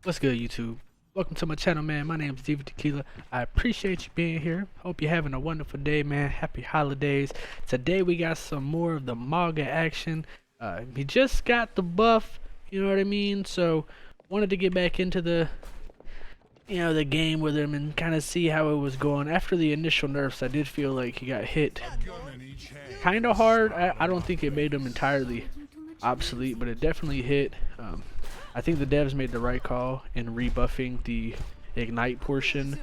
What's good, YouTube? Welcome to my channel, man. My name is DivaTequila. I appreciate you being here. Hope you're having a wonderful day, man. Happy holidays. Today we got some more of the Mauga action. He just got the buff, you know what I mean? So wanted to get back into the game with him and kind of see how it was going. After the initial nerfs, I did feel like he got hit kind of hard. I don't think it made him entirely obsolete, but it definitely hit. I think the devs made the right call in rebuffing the ignite portion,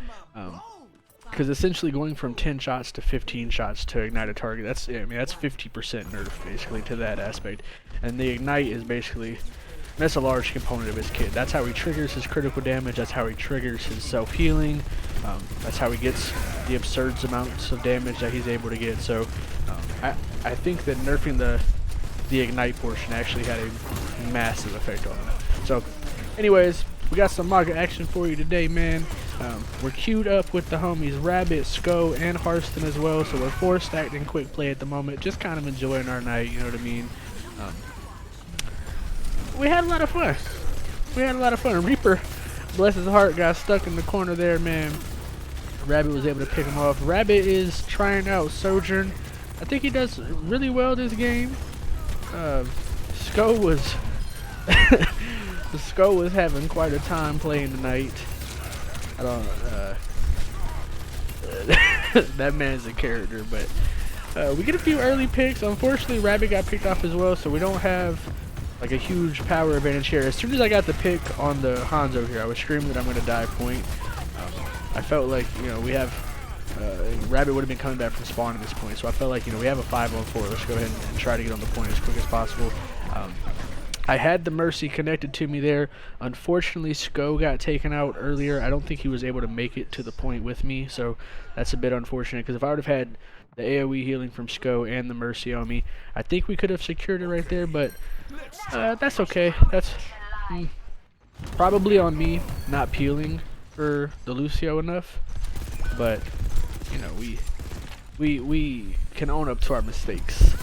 because essentially going from 10 shots to 15 shots to ignite a target, that's 50% nerf basically to that aspect. And the ignite is basically, that's a large component of his kit. That's how he triggers his critical damage, that's how he triggers his self-healing, that's how he gets the absurd amounts of damage that he's able to get. So I think that nerfing the ignite portion actually had a massive effect on him. So anyways, we got some Mauga action for you today, man. We're queued up with the homies Rabbit, Scoe, and Harston as well, so we're 4 stacked in quick play at the moment, just kind of enjoying our night, you know what I mean? We had a lot of fun. Reaper, bless his heart, got stuck in the corner there, man. Rabbit was able to pick him off. Rabbit is trying out Sojourn. I think he does really well this game. Scoe was Scoe was having quite a time playing tonight. I don't that man's a character, but we get a few early picks. Unfortunately, Rabbit got picked off as well, so we don't have like a huge power advantage here. As soon as I got the pick on the Hanzo here, I was screaming that I'm going to die point. I felt like, we have Rabbit would have been coming back from spawn at this point, so I felt like, we have a 5-on-4. Let's go ahead and try to get on the point as quick as possible. I had the Mercy connected to me there. Unfortunately, Scoe got taken out earlier. I don't think he was able to make it to the point with me, so that's a bit unfortunate, because if I would have had the AoE healing from Scoe and the Mercy on me, I think we could have secured it right there, but that's okay. That's probably on me not peeling for the Lucio enough, but we can own up to our mistakes.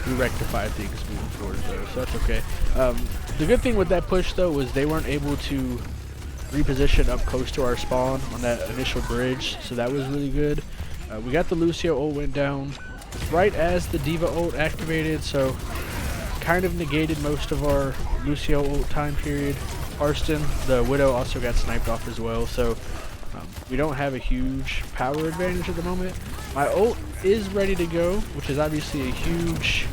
We rectify things moving forward though, so that's okay. The good thing with that push though was they weren't able to reposition up close to our spawn on that initial bridge, so that was really good. We got the Lucio ult went down right as the Diva ult activated, so kind of negated most of our Lucio ult time period. Harston, the Widow, also got sniped off as well, so we don't have a huge power advantage at the moment. My ult is ready to go, which is obviously a huge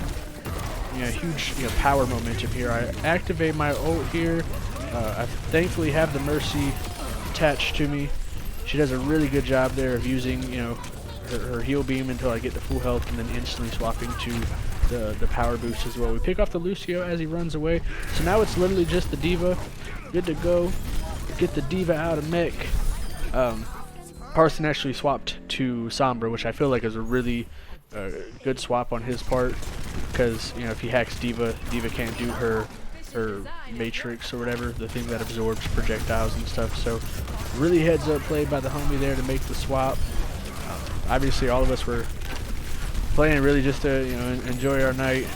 power momentum here. I activate my ult here. I thankfully have the Mercy attached to me. She does a really good job there of using her heal beam until I get to full health, and then instantly swapping to the power boost as well. We pick off the Lucio as he runs away, so now it's literally just the Diva. Good to go. Get the Diva out of mech. Harston actually swapped to Sombra, which I feel like is a really good swap on his part, because if he hacks Diva, Diva can't do her matrix or whatever, the thing that absorbs projectiles and stuff. So really heads up play by the homie there to make the swap. Obviously all of us were playing really just to enjoy our night.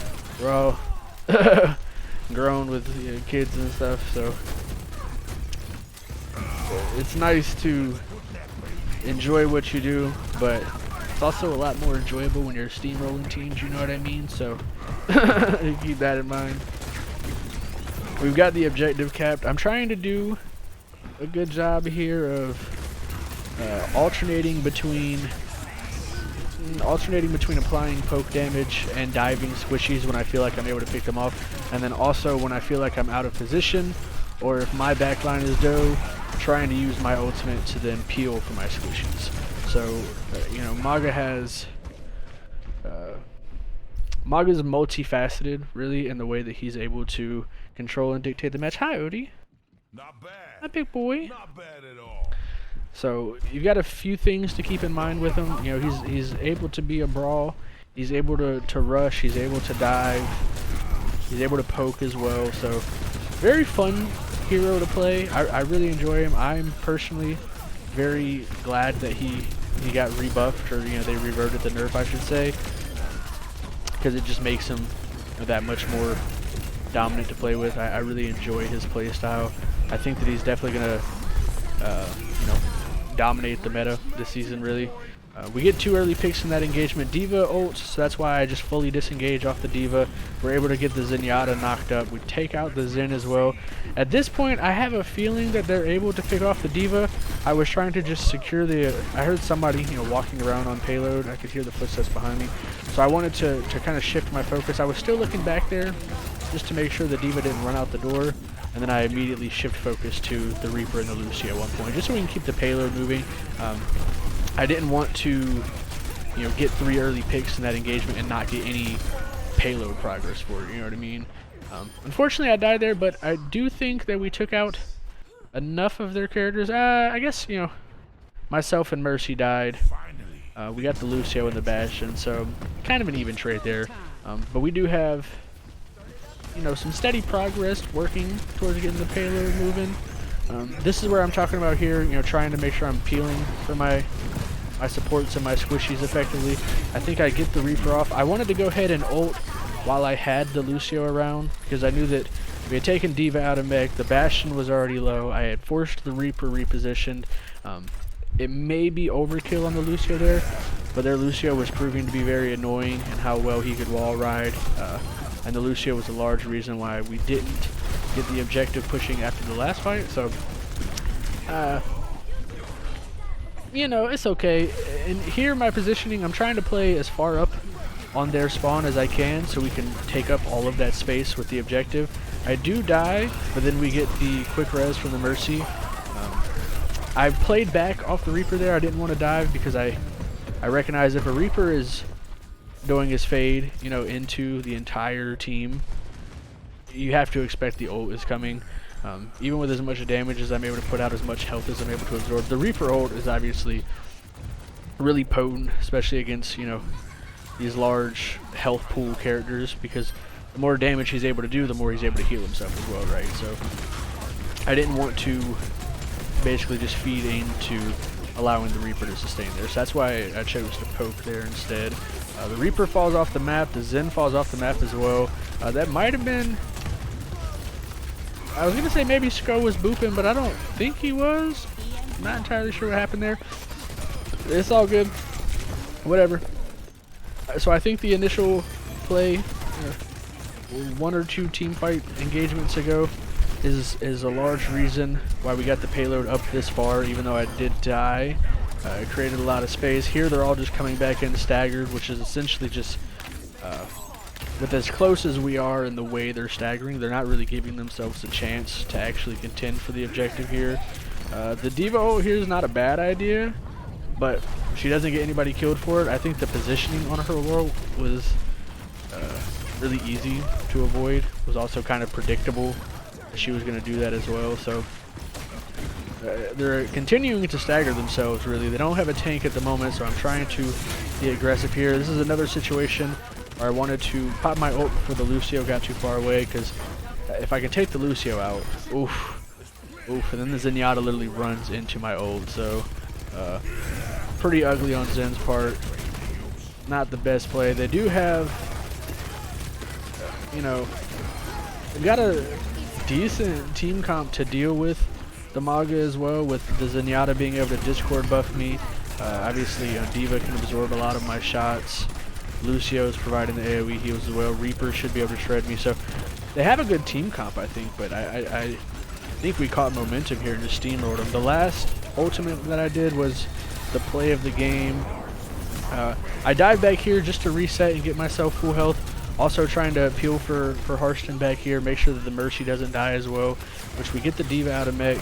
We're all grown with kids and stuff, so it's nice to enjoy what you do, but it's also a lot more enjoyable when you're steamrolling teams, you know what I mean? So keep that in mind. We've got the objective capped. I'm trying to do a good job here of alternating between applying poke damage and diving squishies when I feel like I'm able to pick them off, and then also when I feel like I'm out of position or if my backline is dough, trying to use my ultimate to then peel for my squishies. So Mauga's multifaceted really in the way that he's able to control and dictate the match. Hi Odie. Not bad. Hi big boy. Not bad at all. So you've got a few things to keep in mind with him. He's able to be a brawl. He's able to rush. He's able to dive. He's able to poke as well. So very fun hero to play. I really enjoy him. I'm personally very glad that he got rebuffed, or they reverted the nerf, I should say, because it just makes him that much more dominant to play with. I really enjoy his play style. I think that he's definitely gonna, you know, dominate the meta this season. Really, we get 2 early picks in that engagement. Diva ults, so that's why I just fully disengage off the Diva. We're able to get the Zenyatta knocked up. We take out the Zen as well. At this point, I have a feeling that they're able to pick off the Diva. I was trying to just secure the. I heard somebody, you know, walking around on payload. I could hear the footsteps behind me, so I wanted to kind of shift my focus. I was still looking back there, just to make sure the Diva didn't run out the door. And then I immediately shift focus to the Reaper and the Lucio at one point, just so we can keep the payload moving. I didn't want to, you know, get 3 early picks in that engagement and not get any payload progress for it, you know what I mean? Unfortunately, I died there, but I do think that we took out enough of their characters. I guess, you know, myself and Mercy died. We got the Lucio and the Bastion, so kind of an even trade there. But we do have, you know, some steady progress working towards getting the payload moving. This is where I'm talking about here, you know, trying to make sure I'm peeling for my supports and my squishies effectively. I think I get the Reaper off. I wanted to go ahead and ult while I had the Lucio around, because I knew that we had taken Diva out of mech, the Bastion was already low, I had forced the Reaper repositioned. It may be overkill on the Lucio there, but their Lucio was proving to be very annoying and how well he could wall ride. And the Lucio was a large reason why we didn't get the objective pushing after the last fight, so you know, it's okay. And here my positioning, I'm trying to play as far up on their spawn as I can so we can take up all of that space with the objective. I do die, but then we get the quick res from the Mercy. I played back off the Reaper there. I didn't want to dive because I recognize if a Reaper is doing his fade, you know, into the entire team, you have to expect the ult is coming. Even with as much damage as I'm able to put out, as much health as I'm able to absorb, the Reaper ult is obviously really potent, especially against, you know, these large health pool characters, because the more damage he's able to do, the more he's able to heal himself as well, right? So I didn't want to basically just feed into allowing the Reaper to sustain there, so that's why I chose to poke there instead. The Reaper falls off the map, the Zen falls off the map as well. That might have been, I was gonna say maybe Scoe was booping, but I don't think he was. I'm not entirely sure what happened there. It's all good. Whatever. So I think the initial play, 1 or 2 team fight engagements ago, is a large reason why we got the payload up this far, even though I did die. It created a lot of space. Here they're all just coming back in staggered, which is essentially just with as close as we are in the way they're staggering, they're not really giving themselves a chance to actually contend for the objective here. The Diva ult here is not a bad idea, but she doesn't get anybody killed for it. I think the positioning on her ult was really easy to avoid. It was also kind of predictable that she was going to do that as well. So they're continuing to stagger themselves, really. They don't have a tank at the moment, so I'm trying to be aggressive here. This is another situation where I wanted to pop my ult before the Lucio got too far away, because if I can take the Lucio out, oof, and then the Zenyatta literally runs into my ult, so pretty ugly on Zen's part. Not the best play. They do have, you know, they've got a decent team comp to deal with the Mauga as well, with the Zenyatta being able to Discord buff me. Obviously, Diva can absorb a lot of my shots. Lucio's providing the AoE heals as well. Reaper should be able to shred me. So they have a good team comp, I think, but I think we caught momentum here and just steamrolled them. The last ultimate that I did was the play of the game. I dive back here just to reset and get myself full health. Also trying to appeal for Harston back here, make sure that the Mercy doesn't die as well, which we get the Diva out of mech.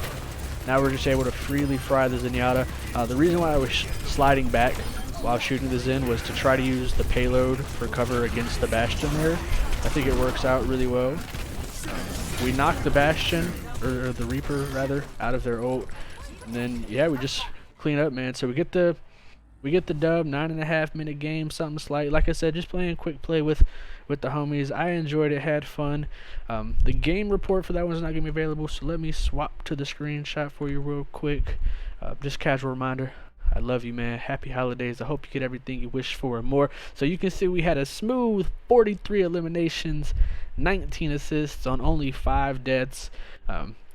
Now we're just able to freely fry the Zenyatta. The reason why I was sliding back while shooting the Zen was to try to use the payload for cover against the Bastion there. I think it works out really well. We knock the Bastion, or the Reaper rather, out of their ult, and then yeah, we just clean up, man. So we get the dub. 9.5 minute game, something slight. Like I said, just playing quick play with the homies. I enjoyed it, had fun. The game report for that one's not gonna be available, so let me swap to the screenshot for you real quick. Just casual reminder, I love you, man. Happy holidays. I hope you get everything you wish for and more. So you can see we had a smooth 43 eliminations, 19 assists on only 5 deaths.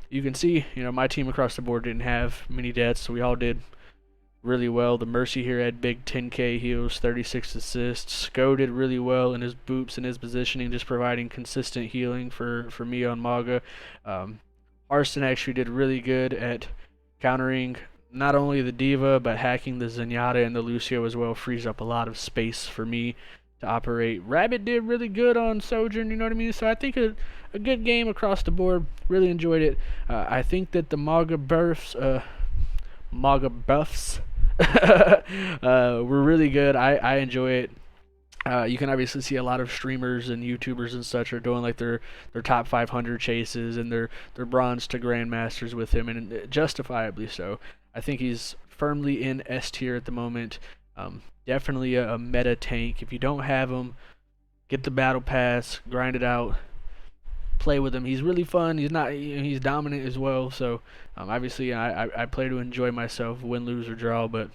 you can see, you know, my team across the board didn't have many deaths, so we all did really well. The Mercy here had big 10k heals, 36 assists. Scoe did really well in his boots and his positioning, just providing consistent healing for me on Mauga. Harston actually did really good at countering not only the D.Va, but hacking the Zenyatta and the Lucio as well. Frees up a lot of space for me to operate. Rabbit did really good on Sojourn, you know what I mean? So I think a good game across the board. Really enjoyed it. I think that the Mauga buffs were really good. I enjoy it. You can obviously see a lot of streamers and YouTubers and such are doing like their top 500 chases and their bronze to grandmasters with him, and justifiably so. I think he's firmly in S tier at the moment. Definitely a meta tank. If you don't have him, get the battle pass, grind it out, play with him. He's really fun. He's dominant as well. So obviously I play to enjoy myself, win, lose or draw, but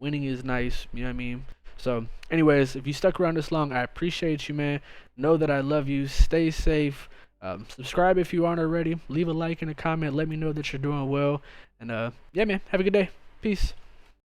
winning is nice. You know what I mean? So anyways, if you stuck around this long, I appreciate you, man. Know that I love you. Stay safe. Subscribe if you aren't already. Leave a like and a comment. Let me know that you're doing well. And yeah, man, have a good day. Peace.